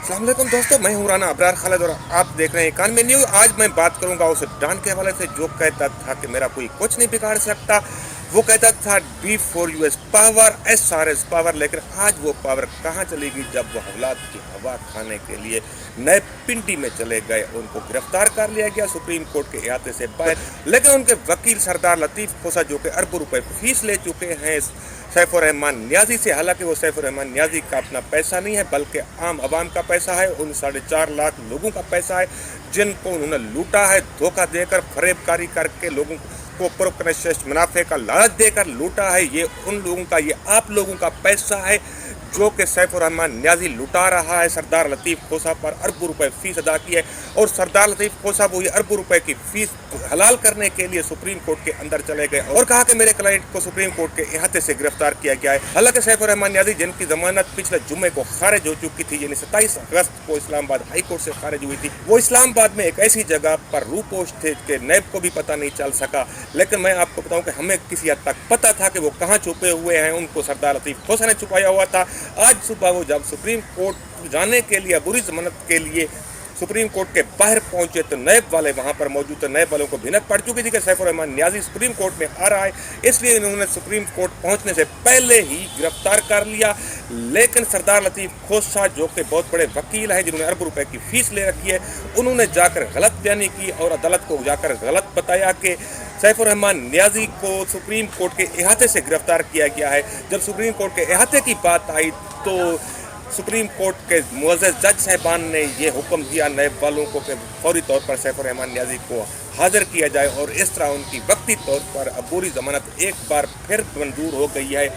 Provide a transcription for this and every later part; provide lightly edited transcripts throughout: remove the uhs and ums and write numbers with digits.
अस्सलाम वालेकुम दोस्तों, मैं हूं राना अबरार खालिद और आप देख रहे हैं कान में न्यूज़। आज मैं बात करूंगा उस डॉन के हवाले से जो कहता था कि मेरा कोई कुछ नहीं बिगाड़ सकता। वो कहता था B for US power, SRS power, लेकिन आज वो पावर कहां चली गई जब वो हवालात की हवा खाने के लिए नए पिंडी में चले गए। उनको गिरफ्तार कर लिया गया सुप्रीम कोर्ट के अहाते से बाहर, लेकिन उनके वकील सरदार लतीफ़ खोसा जो कि अरबों रुपए फीस ले चुके हैं सैफुर रहमान नियाज़ी से, हालांकि वो सैफुर रहमान नियाज़ी का अपना पैसा नहीं है बल्कि आम आवाम का पैसा है। उन 4.5 लाख लोगों का पैसा है जिनको उन्होंने लूटा है, धोखा देकर, फरेबकारी करके लोगों को प्रोकनेश्रेष्ठ मुनाफे का लालच देकर लूटा है। ये उन लोगों का, ये आप लोगों का पैसा है जो कि सैफुर रहमान नियाज़ी लुटा रहा है। सरदार लतीफ़ खोसा पर अरबों रुपए फीस अदा की है और सरदार लतीफ़ खोसा वो ये अरबों रुपए की फीस हलाल करने के लिए सुप्रीम कोर्ट के अंदर चले गए और कहा कि मेरे क्लाइंट को सुप्रीम कोर्ट के अहाते से गिरफ्तार किया गया है। हालांकि सैफुर रहमान नियाज़ी जिनकी जमानत पिछले जुम्मे को खारिज हो चुकी थी, यानी 27 अगस्त को इस्लामाबाद हाई कोर्ट से खारिज हुई थी, वो इस्लामाबाद में एक ऐसी जगह पर रूपोश थे कि नैब को भी पता नहीं चल सका। लेकिन मैं आपको बताऊं कि हमें किसी हद तक पता था कि वो कहाँ छुपे हुए हैं। उनको सरदार लतीफ़ खोसा ने छुपाया हुआ था। आज सुबह वो जब सुप्रीम कोर्ट जाने के लिए बुरी जमानत के लिए सुप्रीम कोर्ट के बाहर पहुंचे तो नैब वाले वहां पर मौजूद थे। नैब वालों को भिनक पड़ चुकी थी कि सैफुर रहमान नियाज़ी सुप्रीम कोर्ट में आ रहा है, इसलिए इन्होंने सुप्रीम कोर्ट पहुंचने से पहले ही गिरफ्तार कर लिया। लेकिन सरदार लतीफ़ खोसा जो कि बहुत बड़े वकील हैं, जिन्होंने अरबों रुपए की फीस ले रखी है, उन्होंने जाकर गलत बयानी की और अदालत को जाकर गलत बताया कि सैफुर रहमान नियाज़ी को सुप्रीम कोर्ट के अहाते से गिरफ्तार किया गया है। जब सुप्रीम कोर्ट के अहाते की बात आई तो सुप्रीम कोर्ट के मुअज़्ज़ज़ जज साहबान ने ये हुक्म दिया नैब वालों को कि फौरी तौर पर सैफुर रहमान नियाज़ी को हाजिर किया जाए और इस तरह उनकी वक्ती तौर पर अबूरी ज़मानत एक बार फिर मंजूर हो गई है।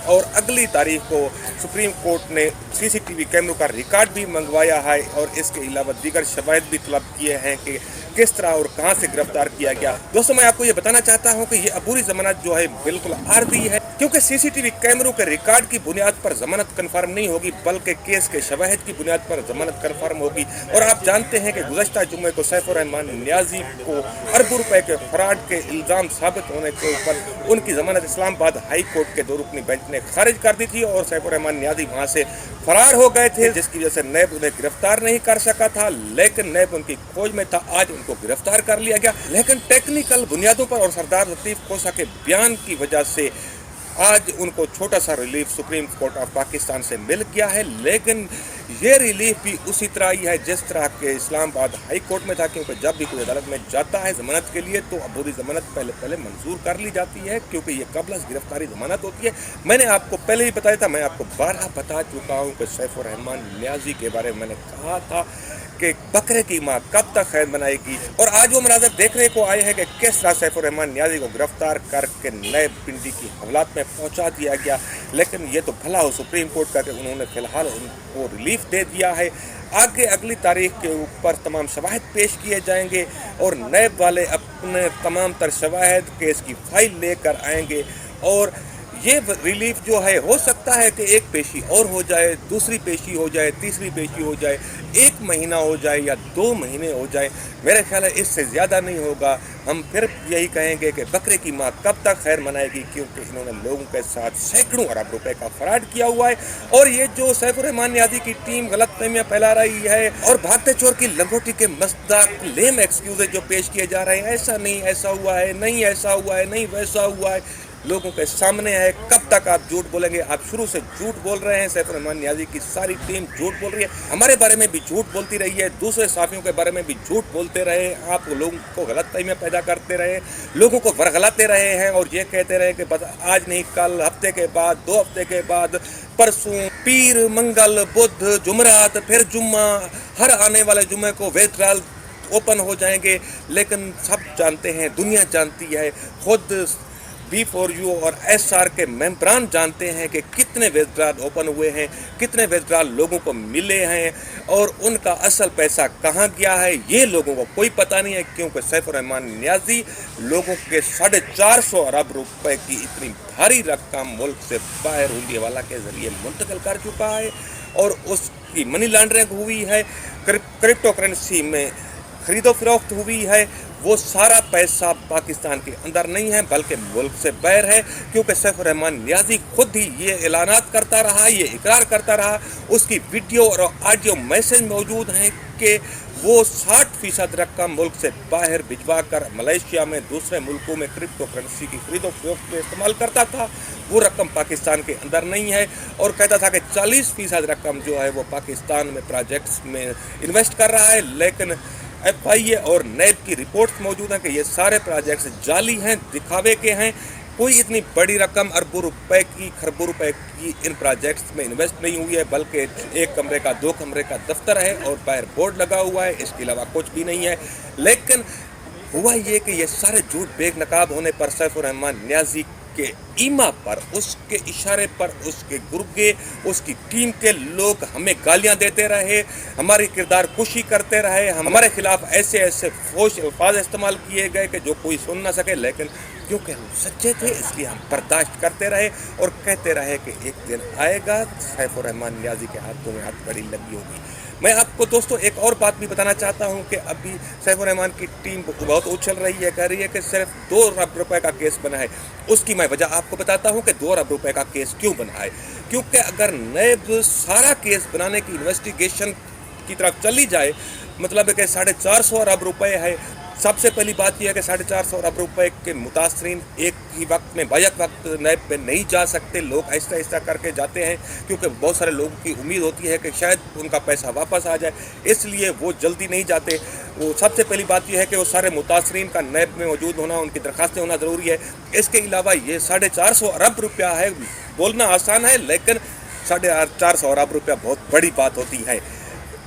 और अगली तारीख को सुप्रीम कोर्ट ने CCTV कैमरों का रिकॉर्ड भी मंगवाया है और इसके अलावा दीगर शवाहिद भी तलब किए हैं कि किस तरह और कहां से गिरफ्तार किया गया। दोस्तों, मैं आपको ये बताना चाहता हूं कि ये अबूरी जमानत जो है बिल्कुल आर्जी है, क्योंकि CCTV कैमरों के रिकॉर्ड की बुनियाद पर जमानत कन्फर्म नहीं होगी बल्कि केस के शवाहिद की बुनियाद पर जमानत कन्फर्म होगी। और आप जानते हैं कि गुज़श्ता जुम्मे को सैफुर रहमान नियाज़ी को अरबों रुपए के फ्रॉड के इल्ज़ाम साबित होने के ऊपर उनकी जमानत इस्लामाबाद हाई कोर्ट के 2 रुकनी बेंच ने खारिज कर दी थी और सैफुर रहमान नियाज़ी वहां से फरार हो गए थे, जिसकी वजह से नैब उन्हें गिरफ्तार नहीं कर सका था। लेकिन नैब उनकी खोज में था, आज उनको गिरफ्तार कर लिया गया। लेकिन टेक्निकल बुनियादों पर और सरदार लतीफ़ खोसा के बयान की वजह से आज उनको छोटा सा relief supreme court of Pakistan से मिल गया है। लेकिन ये रिलीफ भी उसी तरह ही है जिस तरह के इस्लामाबाद हाई कोर्ट में था, क्योंकि जब भी कोई अदालत में जाता है जमानत के लिए तो अबूरी जमानत पहले मंजूर कर ली जाती है, क्योंकि ये कबल गिरफ्तारी जमानत होती है। मैंने आपको पहले ही बताया था, मैं आपको बारहा बता चुका हूँ कि सैफुर रहमान नियाज़ी के बारे में मैंने कहा था कि बकरे की माँ कब तक खैर बनाएगी। और आज वो मनाज़र देखने को आए हैं कि किस तरह सैफुर रहमान नियाज़ी को गिरफ्तार करके नए पिंडी की हवालात में पहुंचा दिया गया। लेकिन ये तो भला हो सुप्रीम कोर्ट का कि उन्होंने फिलहाल उनको रिलीफ दे दिया है। आगे अगली तारीख के ऊपर तमाम शवाहिद पेश किए जाएंगे और नैब वाले अपने तमाम तर शवाहिद केस की फाइल लेकर आएंगे और ये रिलीफ जो है हो सकता है कि एक पेशी और हो जाए, दूसरी पेशी हो जाए, तीसरी पेशी हो जाए, 1 महीना हो जाए या 2 महीने हो जाए। मेरे ख्याल है इससे ज़्यादा नहीं होगा। हम फिर यही कहेंगे कि बकरे की माँ कब तक खैर मनाएगी, क्योंकि इन्होंने लोगों के साथ सैकड़ों अरब रुपए का फ्रॉड किया हुआ है। और ये जो सैफुर रहमान नियाज़ी की टीम गलत फहमियाँ फैला रही है और भागते चोर की लंगोटी के मज़दाक लेम एक्सक्यूज़ जो पेश किए जा रहे हैं, ऐसा नहीं ऐसा हुआ है, नहीं ऐसा हुआ है, नहीं वैसा हुआ है, लोगों के सामने है। कब तक आप झूठ बोलेंगे? आप शुरू से झूठ बोल रहे हैं। सैफुर रहमान नियाज़ी की सारी टीम झूठ बोल रही है, हमारे बारे में भी झूठ बोलती रही है, दूसरे साथियों के बारे में भी झूठ बोलते रहे। आप लोगों को गलतफहमियां पैदा करते रहे, लोगों को वर्गलाते रहे हैं और ये कहते रहे कि बस आज नहीं कल, हफ्ते के बाद, 2 हफ्ते के बाद, परसों, पीर, मंगल, बुध, जुमरात, फिर जुम्मा, हर आने वाले जुम्मे को विथड्रॉल ओपन हो जाएंगे। लेकिन सब जानते हैं, दुनिया जानती है, खुद B4U और SR के मेंबरान जानते हैं कि कितने विथड्रॉल ओपन हुए हैं, कितने विथड्रॉल लोगों को मिले हैं और उनका असल पैसा कहाँ गया है, ये लोगों को कोई पता नहीं है। क्योंकि सैफुर रहमान नियाज़ी लोगों के 450 अरब रुपए की इतनी भारी रकम मुल्क से बाहर हुंडी हवाला के जरिए मुंतकिल कर चुका है और उसकी मनी लॉन्ड्रिंग हुई है, क्रिप्टो करेंसी में खरीदो फरोख्त हुई है وہ سارا پیسہ پاکستان کے اندر نہیں ہے بلکہ ملک سے باہر ہے، کیونکہ سیف الرحمان نیازی خود ہی یہ اعلانات کرتا رہا، یہ اقرار کرتا رہا، اس کی ویڈیو اور آڈیو میسج موجود ہیں کہ وہ 60% رقم ملک سے باہر بھجوا کر ملیشیا میں دوسرے ملکوں میں کرپٹو کرنسی کی خرید و فروخت میں استعمال کرتا تھا، وہ رقم پاکستان کے اندر نہیں ہے، اور کہتا تھا کہ 40% رقم جو ہے وہ پاکستان میں پروجیکٹس میں انویسٹ کر رہا ہے، لیکن ایف آئی اے اور نیب کی رپورٹس موجود ہیں کہ یہ سارے پروجیکٹس جعلی ہیں، دکھاوے کے ہیں، کوئی اتنی بڑی رقم اربوں روپے کی خربوں روپے کی ان پروجیکٹس میں انویسٹ نہیں ہوئی ہے، بلکہ 1 کمرے کا 2 کمرے کا دفتر ہے اور باہر بورڈ لگا ہوا ہے، اس کے علاوہ کچھ بھی نہیں ہے۔ لیکن ہوا یہ کہ یہ سارے جھوٹ بے نقاب ہونے پر سیف الرحمان نیازی کے ایما پر، اس کے اشارے پر، اس کے گرگے، اس کی ٹیم کے لوگ ہمیں گالیاں دیتے رہے، ہماری کردار کشی کرتے رہے، ہمارے خلاف ایسے ایسے فحش الفاظ استعمال کیے گئے کہ جو کوئی سن نہ سکے، لیکن کیونکہ ہم سچے تھے اس لیے ہم برداشت کرتے رہے اور کہتے رہے کہ ایک دن آئے گا سیف الرحمان نیازی کے ہاتھوں میں ہتھ کڑی لگی ہوگی۔ میں آپ کو دوستو ایک اور بات بھی بتانا چاہتا ہوں کہ ابھی سیف الرحمان کی ٹیم بہت اچھل رہی ہے، کہہ رہی ہے کہ صرف 2 ارب روپے کا کیس بنا ہے۔ اس کی میں وجہ آپ کو بتاتا ہوں کہ 2 ارب روپے کا کیس کیوں بنا ہے، کیونکہ اگر نیب سارا کیس بنانے کی انویسٹیگیشن کی طرف چلی جائے، مطلب ہے کہ 450 ارب روپے ہے۔ سب سے پہلی بات یہ ہے کہ 450 ارب روپے کے متاثرین ایک ہی وقت میں بیک وقت نیب پہ نہیں جا سکتے، لوگ آہستہ آہستہ کر کے جاتے ہیں، کیونکہ بہت سارے لوگوں کی امید ہوتی ہے کہ شاید ان کا پیسہ واپس آ جائے، اس لیے وہ جلدی نہیں جاتے۔ وہ سب سے پہلی بات یہ ہے کہ وہ سارے متاثرین کا نیب میں موجود ہونا، ان کی درخواستیں ہونا ضروری ہے۔ اس کے علاوہ یہ 450 ارب روپیہ ہے، بولنا آسان ہے لیکن 450 ارب روپیہ بہت بڑی بات ہوتی ہے۔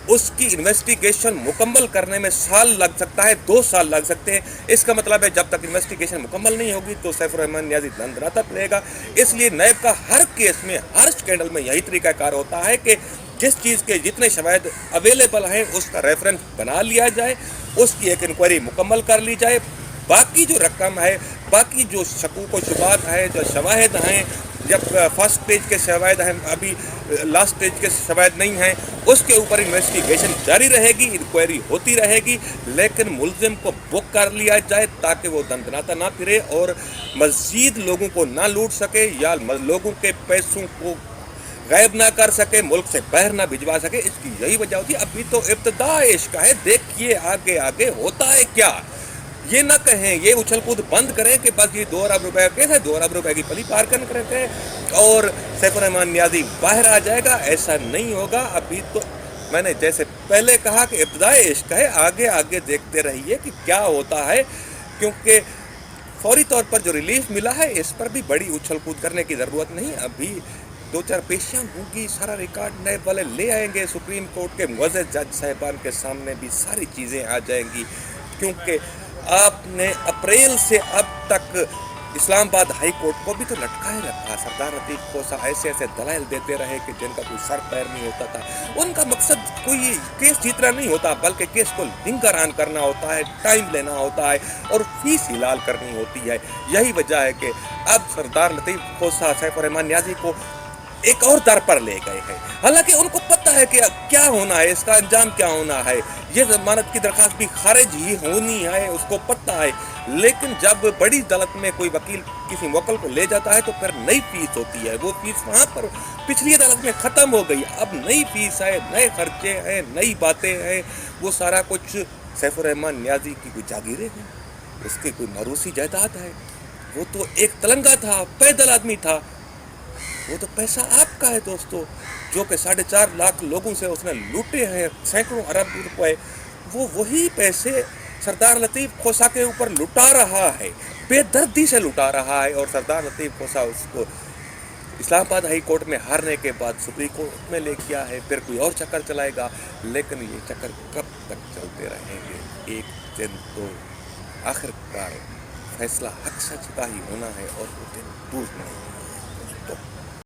اس کی انویسٹیگیشن مکمل کرنے میں سال لگ سکتا ہے، 2 سال لگ سکتے ہیں۔ اس کا مطلب ہے جب تک انویسٹیگیشن مکمل نہیں ہوگی تو سیف الرحمان نیازی دندناتا رہے گا۔ اس لیے نیب کا ہر کیس میں، ہر اسکینڈل میں یہی طریقہ کار ہوتا ہے کہ جس چیز کے جتنے شواہد اویلیبل ہیں اس کا ریفرنس بنا لیا جائے، اس کی ایک انکوائری مکمل کر لی جائے، باقی جو رقم ہے، باقی جو شکوک و شبہات ہیں، جو شواہد ہیں، جب فرسٹ پیج کے شواہد ہیں، ابھی لاسٹ پیج کے شواہد نہیں ہیں، اس کے اوپر انویسٹیگیشن جاری رہے گی، انکوائری ہوتی رہے گی، لیکن ملزم کو بک کر لیا جائے تاکہ وہ دندناتا نہ پھرے اور مزید لوگوں کو نہ لوٹ سکے یا لوگوں کے پیسوں کو غائب نہ کر سکے، ملک سے باہر نہ بھجوا سکے۔ اس کی یہی وجہ ہوتی ہے۔ ابھی تو ابتدا عشق ہے، دیکھیے آگے آگے ہوتا ہے کیا۔ یہ نہ کہیں، یہ اچھل کود بند کریں کہ بس یہ 2 ارب روپے کا کیس ہے، 2 ارب روپے کی پلی پار کرتے ہیں اور سیف الرحمان نیازی باہر آ جائے گا، ایسا نہیں ہوگا۔ ابھی تو میں نے جیسے پہلے کہا کہ ابتدائی عشق ہے، آگے آگے دیکھتے رہیے کہ کیا ہوتا ہے، کیونکہ فوری طور پر جو ریلیف ملا ہے اس پر بھی بڑی اچھل کود کرنے کی ضرورت نہیں۔ ابھی 2-4 پیشیاں ہوں گی، سارا ریکارڈ نیب والے لے آئیں گے، سپریم کورٹ کے معزز جج صاحبان کے سامنے بھی ساری چیزیں آ جائیں گی، کیونکہ آپ نے اپریل سے اب تک اسلام آباد ہائی کورٹ کو بھی تو لٹکائے رکھا۔ سردار لطیف کھوسہ ایسے ایسے دلائل دیتے رہے کہ جن کا کوئی سر پیر نہیں ہوتا تھا۔ ان کا مقصد کوئی کیس جیتنا نہیں ہوتا، بلکہ کیس کو لنگر آن کرنا ہوتا ہے، ٹائم لینا ہوتا ہے اور فیس ہلال کرنی ہوتی ہے۔ یہی وجہ ہے کہ اب سردار لطیف کھوسہ سیف الرحمان نیازی کو ایک اور در پر لے گئے ہیں، حالانکہ ان کو پتہ ہے کہ کیا ہونا ہے، اس کا انجام کیا ہونا ہے، یہ ضمانت کی درخواست بھی خارج ہی ہونی ہے، اس کو پتہ ہے، لیکن جب بڑی عدالت میں کوئی وکیل کسی موکل کو لے جاتا ہے تو پھر نئی فیس ہوتی ہے، وہ فیس وہاں پر پچھلی عدالت میں ختم ہو گئی، اب نئی فیس ہے، نئے خرچے ہیں، نئی باتیں ہیں، وہ سارا کچھ سیف الرحمان نیازی کی کوئی جاگیریں ہیں، اس کی کوئی موروثی جائیداد ہے، وہ تو ایک تلنگا تھا، پیدل آدمی تھا، وہ تو پیسہ آپ کا ہے دوستو، جو کہ 4.5 لاکھ لوگوں سے اس نے لوٹے ہیں سینکڑوں ارب روپے، وہ وہی پیسے سردار لطیف کھوسہ کے اوپر لٹا رہا ہے، بے دردی سے لٹا رہا ہے، اور سردار لطیف کھوسہ اس کو اسلام آباد ہائی کورٹ میں ہارنے کے بعد سپریم کورٹ میں لے کیا ہے، پھر کوئی اور چکر چلائے گا، لیکن یہ چکر کب تک چلتے رہیں گے؟ ایک دن تو آخر کار فیصلہ حق سچ کا ہی ہونا ہے اور وہ دن دور نہیں ہے۔